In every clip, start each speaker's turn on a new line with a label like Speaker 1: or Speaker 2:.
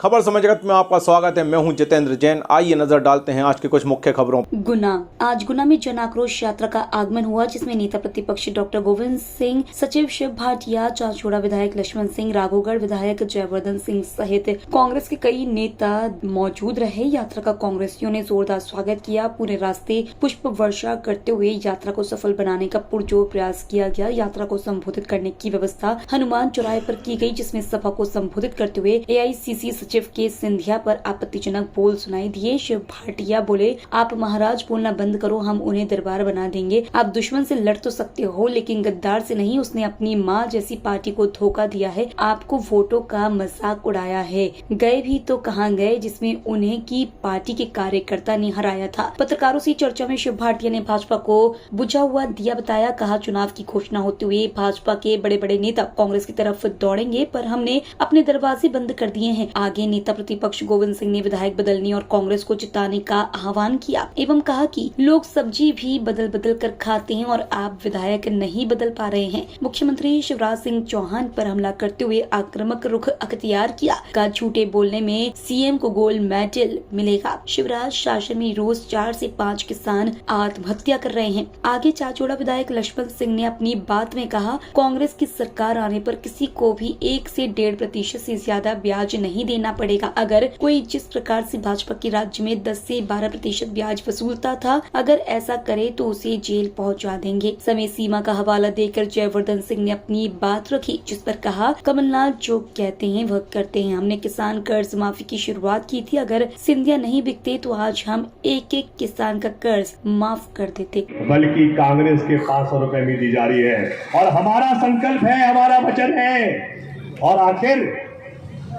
Speaker 1: खबर समय जगत में आपका स्वागत है। मैं हूं जितेंद्र जैन। आइए नजर डालते हैं आज की कुछ मुख्य खबरों।
Speaker 2: गुना। आज गुना में जन आक्रोश यात्रा का आगमन हुआ, जिसमें नेता प्रतिपक्ष डॉक्टर गोविंद सिंह, सचिव शिव भाटिया, चाचौड़ा विधायक लक्ष्मण सिंह, राघोगढ़ विधायक जयवर्धन सिंह सहित कांग्रेस के कई नेता मौजूद रहे। यात्रा का कांग्रेसियों ने जोरदार स्वागत किया। पूरे रास्ते पुष्प वर्षा करते हुए यात्रा को सफल बनाने का पुरजोर प्रयास किया गया। यात्रा को संबोधित करने की व्यवस्था हनुमान चौराहे पर की गई, जिसमें सभा को संबोधित करते हुए AICC सचिव के सिंधिया पर आपत्तिजनक बोल सुनाई दिए। शिव भाटिया बोले, आप महाराज बोलना बंद करो, हम उन्हें दरबार बना देंगे। आप दुश्मन से लड़ तो सकते हो, लेकिन गद्दार से नहीं। उसने अपनी माँ जैसी पार्टी को धोखा दिया है, आपको वोटों का मजाक उड़ाया है। गए भी तो कहाँ गए जिसमें उन्हें की पार्टी के कार्यकर्ता ने हराया था। पत्रकारों से चर्चा में शिव भाटिया ने भाजपा को बुझा हुआ दिया बताया। कहा, चुनाव की घोषणा होते हुए भाजपा के बड़े बड़े नेता कांग्रेस की तरफ दौड़ेंगे, पर हमने अपने दरवाजे बंद कर दिए हैं। आगे नेता प्रतिपक्ष गोविंद सिंह ने विधायक बदलने और कांग्रेस को जिताने का आह्वान किया एवं कहा कि लोग सब्जी भी बदल बदल कर खाते हैं और आप विधायक नहीं बदल पा रहे हैं। मुख्यमंत्री शिवराज सिंह चौहान पर हमला करते हुए आक्रामक रुख अख्तियार किया। का झूठे बोलने में CM को गोल्ड मेडल मिलेगा। शिवराज शासन में रोज 4 से 5 किसान आत्महत्या कर रहे हैं। आगे चाचौड़ा विधायक लक्ष्मण सिंह ने अपनी बात में कहा, कांग्रेस की सरकार आने पर किसी को भी 1 से 1.5% से ज्यादा ब्याज नहीं देना पड़ेगा। अगर कोई जिस प्रकार से भाजपा के राज्य में 10 से 12% ब्याज वसूलता था, अगर ऐसा करे तो उसे जेल पहुंचा देंगे। समय सीमा का हवाला देकर जयवर्धन सिंह ने अपनी बात रखी, जिस पर कहा, कमलनाथ जो कहते हैं वह करते हैं। हमने किसान कर्ज माफी की शुरुआत की थी। अगर सिंधिया नहीं बिकते तो आज हम एक एक किसान का कर्ज माफ कर देते।
Speaker 3: बल्कि कांग्रेस के 500 रुपए में दी जा रही है और हमारा संकल्प है, हमारा वचन है। और आखिर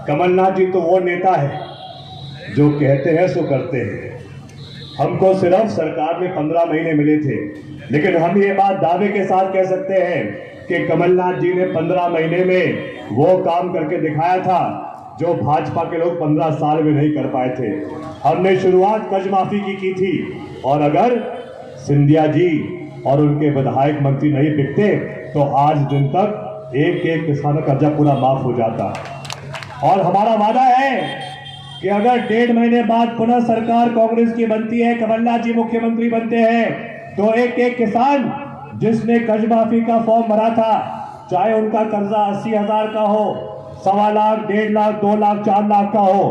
Speaker 3: कमलनाथ जी तो वो नेता है जो कहते हैं सो करते हैं। हमको सिर्फ सरकार में 15 महीने मिले थे, लेकिन हम ये बात दावे के साथ कह सकते हैं कि कमलनाथ जी ने 15 महीने में वो काम करके दिखाया था जो भाजपा के लोग 15 साल में नहीं कर पाए थे। हमने शुरुआत कर्ज माफी की थी, और अगर सिंधिया जी और उनके विधायक मंत्री नहीं बिकते तो आज दिन तक एक एक किसान का कर्जा पूरा माफ हो जाता। और हमारा वादा है कि अगर 1.5 महीने बाद पुनः सरकार कांग्रेस की बनती है, कमलनाथ जी मुख्यमंत्री बनते हैं, तो एक एक किसान जिसने कर्ज माफी का फॉर्म भरा था, चाहे उनका कर्जा 80,000 का हो, 1.25 लाख, 1.5 लाख, 2 लाख, 4 लाख का हो,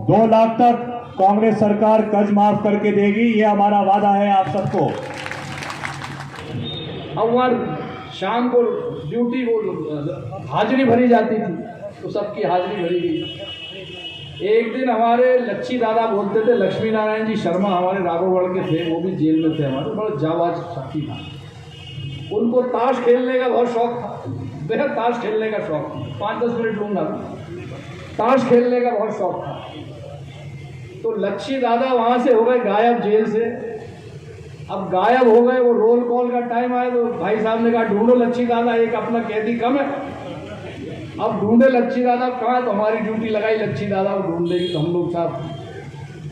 Speaker 3: 2 लाख तक कांग्रेस सरकार कर्ज माफ करके देगी। ये हमारा वादा है आप सबको।
Speaker 4: अब शाम को ड्यूटी वो हाजिरी भरी जाती थी, तो सबकी हाजिरी भरी गई। एक दिन हमारे लच्छी दादा बोलते थे, लक्ष्मी नारायण जी शर्मा हमारे राघोगढ़ के थे, वो भी जेल में थे, हमारे बड़ा जाबाज साथी था। उनको ताश खेलने का बहुत शौक था, बेहद ताश खेलने का शौक था। 5-10 मिनट लूँगा, ताश खेलने का बहुत शौक था। तो लच्छी दादा वहाँ से हो गए गायब जेल से। अब गायब हो गए, वो रोल कॉल का टाइम आया तो भाई साहब ने कहा, ढूंढो लच्छी दादा, एक अपना कैदी कम है। अब ढूंढे लच्छी दादा कहाँ, तो हमारी ड्यूटी लगाई लच्छी दादा को ढूंढने की। तो हम लोग साहब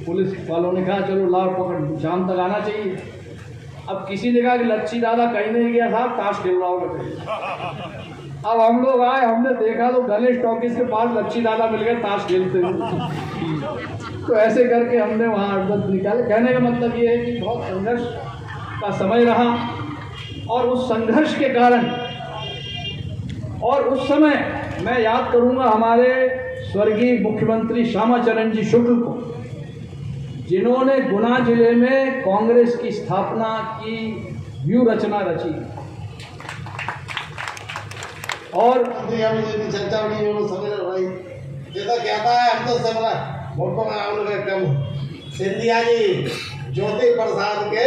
Speaker 4: पुलिस वालों ने कहा, चलो लाओ पकड़, शाम तक आना चाहिए। अब किसी ने कहा कि लच्छी दादा कहीं नहीं गया साहब, ताश खेल रहा होगा कहीं। अब हम लोग आए, हमने देखा तो गणेश टॉकीज के पास लच्छी दादा मिल गए ताश खेलते हुए। तो ऐसे करके हमने वहाँ अड़बद निकाले। कहने का मतलब ये है कि बहुत संघर्ष का समय रहा, और उस संघर्ष के कारण, और उस समय मैं याद करूंगा हमारे स्वर्गीय मुख्यमंत्री श्यामाचरण जी शुक्ल को, जिन्होंने गुना जिले में कांग्रेस की स्थापना की व्यूह रचना रची। और
Speaker 5: चर्चा कहता है, हम तो सब सिंधिया जी ज्योति प्रसाद के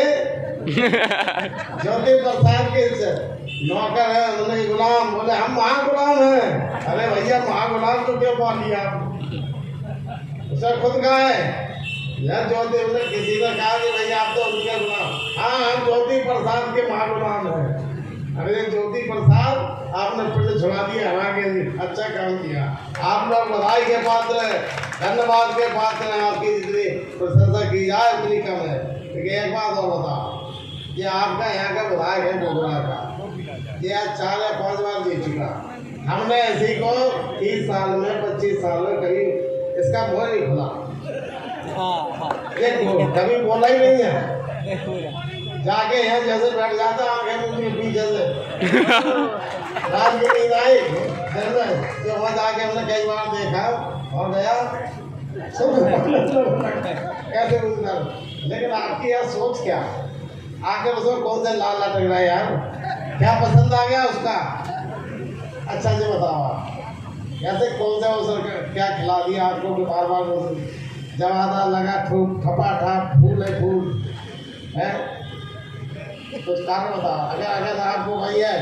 Speaker 5: नौकर है, उन्हें गुलाम। बोले हम महागुलाम हैं। अरे भैया महागुलाम तो क्यों पा लिया? उसने खुद कहा है यार, ज्योति, उन्हें किसी ने कहा कि भैया आप तो उनके गुलाम। हाँ, हम ज्योति प्रसाद के महागुलाम हैं। अरे ज्योति प्रसाद, आपने फिर छुड़ा दिया, हमारे अच्छा काम किया। आप लोग बधाई के पात्र हैं, धन्यवाद के पात्र हैं। आपकी जितनी प्रशंसा की जाए उतनी कम है। लेकिन एक बात और बताओ, ये आपका यहाँ का विधायक है बोगरा का, ये आज 4 या 5 बार जीत चुका। हमने इसी को 30 साल में, 25 साल में करीब इसका मुंह नहीं खुला। ये कभी बोला ही नहीं है। जाके यहाँ जैसे बैठ जाता आगे मुझे पीछे से रात की नींद आई तो वहाँ जाके हमने कई बार देखा और गया सब कैसे उठना। लेकिन आपकी यह सोच क्या, आखिर उसको कौन से लाल लटक रहा है यार, क्या पसंद आ गया उसका? अच्छा जी बताओ आप कैसे कौन सा उसने क्या खिला दिया आपको कि बार बार जब आधा लगा ठूक ठपा ठप फूल है फूल है, कुछ कारण बताओ। अगर आपको वही है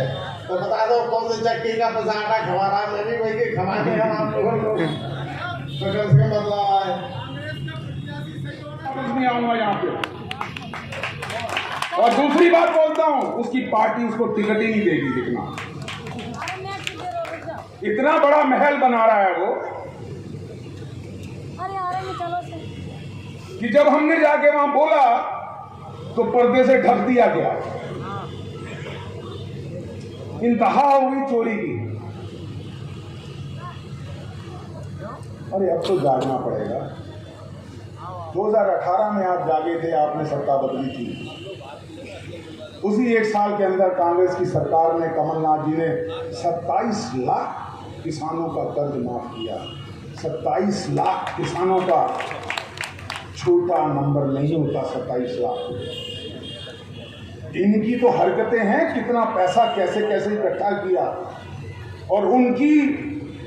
Speaker 5: तो बता दो कौन से चक्की का पैसा आटा खवा रहा है, मैं भी वही के खवा के आप लोगों को तो कम से कम बदलाव आए।
Speaker 6: नहीं आऊंगा यहाँ पे। और दूसरी बात बोलता हूँ, उसकी पार्टी उसको टिकट ही नहीं देगी। दिखना इतना बड़ा महल बना रहा है वो कि जब हमने जाके वहां बोला तो पर्दे से ढक दिया गया। इंतहा हो गई चोरी की। अरे अब तो जागना पड़ेगा। 2018 में आप जागे थे, आपने सत्ता बदली थी। उसी एक साल के अंदर कांग्रेस की सरकार ने, कमलनाथ जी ने 27 लाख किसानों का कर्ज माफ किया। 27 लाख किसानों का छोटा नंबर नहीं होता 27 लाख। इनकी तो हरकतें हैं, कितना पैसा कैसे कैसे इकट्ठा किया, और उनकी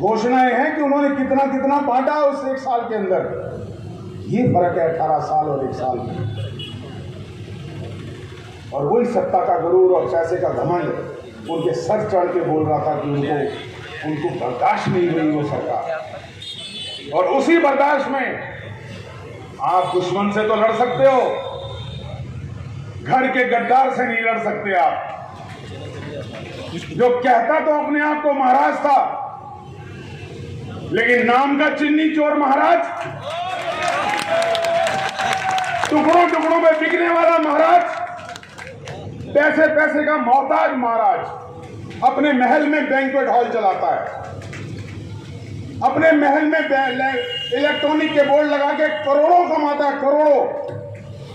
Speaker 6: घोषणाएं हैं कि उन्होंने कितना कितना बांटा उस एक साल के अंदर। ये फर्क है 18 साल और एक साल में। और वही सत्ता का गुरूर और पैसे का घमंड उनके सर चढ़ के बोल रहा था कि उनको बर्दाश्त नहीं हुई वो सरकार। और उसी बर्दाश्त में आप दुश्मन से तो लड़ सकते हो, घर के गद्दार से नहीं लड़ सकते आप। जो कहता तो अपने आप को महाराज था, लेकिन नाम का चिन्नी चोर महाराज, टुकड़ों टुकड़ों में बिकने वाला महाराज, पैसे पैसे का मोहताज महाराज, अपने महल में बैंक्वेट हॉल चलाता है, अपने महल में इलेक्ट्रॉनिक के बोर्ड लगा के करोड़ों कमाता है, करोड़ों।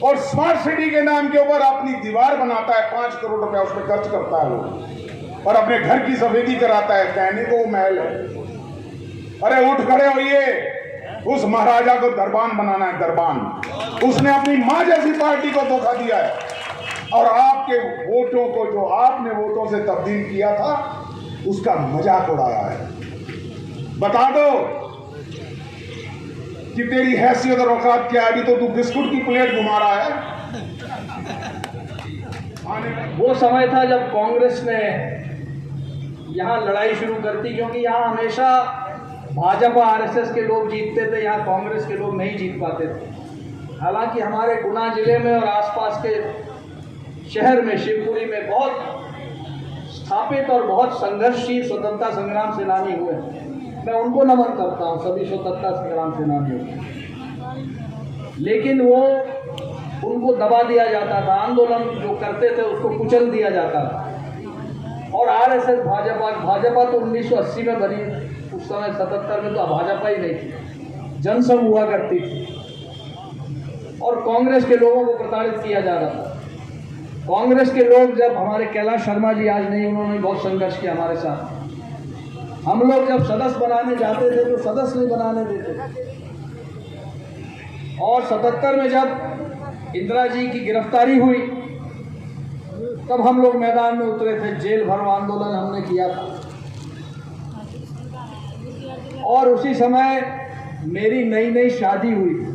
Speaker 6: और स्मार्ट सिटी के नाम के ऊपर अपनी दीवार बनाता है, 5 करोड़ रुपया उस पर खर्च करता है वो, और अपने घर की सफेदी कराता है। कहने को वो महल है। अरे उठ खड़े होइए, उस महाराजा को दरबान बनाना है, दरबान। उसने अपनी मां जैसी पार्टी को धोखा दिया है, और आपके वोटों को जो आपने वोटों से तब्दील किया था उसका मजाक उड़ाया है। बता दो कि तेरी हैसियत और औकात क्या है। अभी तो तू बिस्कुट की प्लेट घुमा रहा है।
Speaker 4: वो समय था जब कांग्रेस ने यहाँ लड़ाई शुरू कर दी, क्योंकि यहाँ हमेशा भाजपा आरएसएस के लोग जीतते थे, यहाँ कांग्रेस के लोग नहीं जीत पाते थे। हालांकि हमारे गुना जिले में और आसपास के शहर में, शिवपुरी में बहुत स्थापित और बहुत संघर्षशील स्वतंत्रता संग्राम सेनानी हुए। मैं उनको नमन करता हूँ, सभी स्वतंत्रता संग्राम सेनानियों को। लेकिन वो उनको दबा दिया जाता था, आंदोलन जो करते थे उसको कुचल दिया जाता था। और आरएसएस भाजपा तो 1980 में बनी, उस समय 77 में तो भाजपा ही नहीं थी, जनसंघ हुआ करती थी, और कांग्रेस के लोगों को प्रताड़ित किया जा रहा था। कांग्रेस के लोग, जब हमारे कैलाश शर्मा जी आज नहीं, उन्होंने बहुत संघर्ष किया हमारे साथ। हम लोग जब सदस्य बनाने जाते थे तो सदस्य नहीं बनाने देते। और 77 में जब इंदिरा जी की गिरफ्तारी हुई तब हम लोग मैदान में उतरे थे, जेल भरो आंदोलन हमने किया था। और उसी समय मेरी नई शादी हुई थी।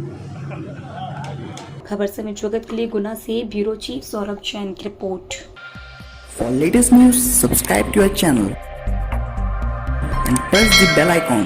Speaker 2: खबर समय जगत के लिए गुना से ब्यूरो चीफ सौरभ जैन की report.
Speaker 7: For latest news, subscribe to our channel and press the bell icon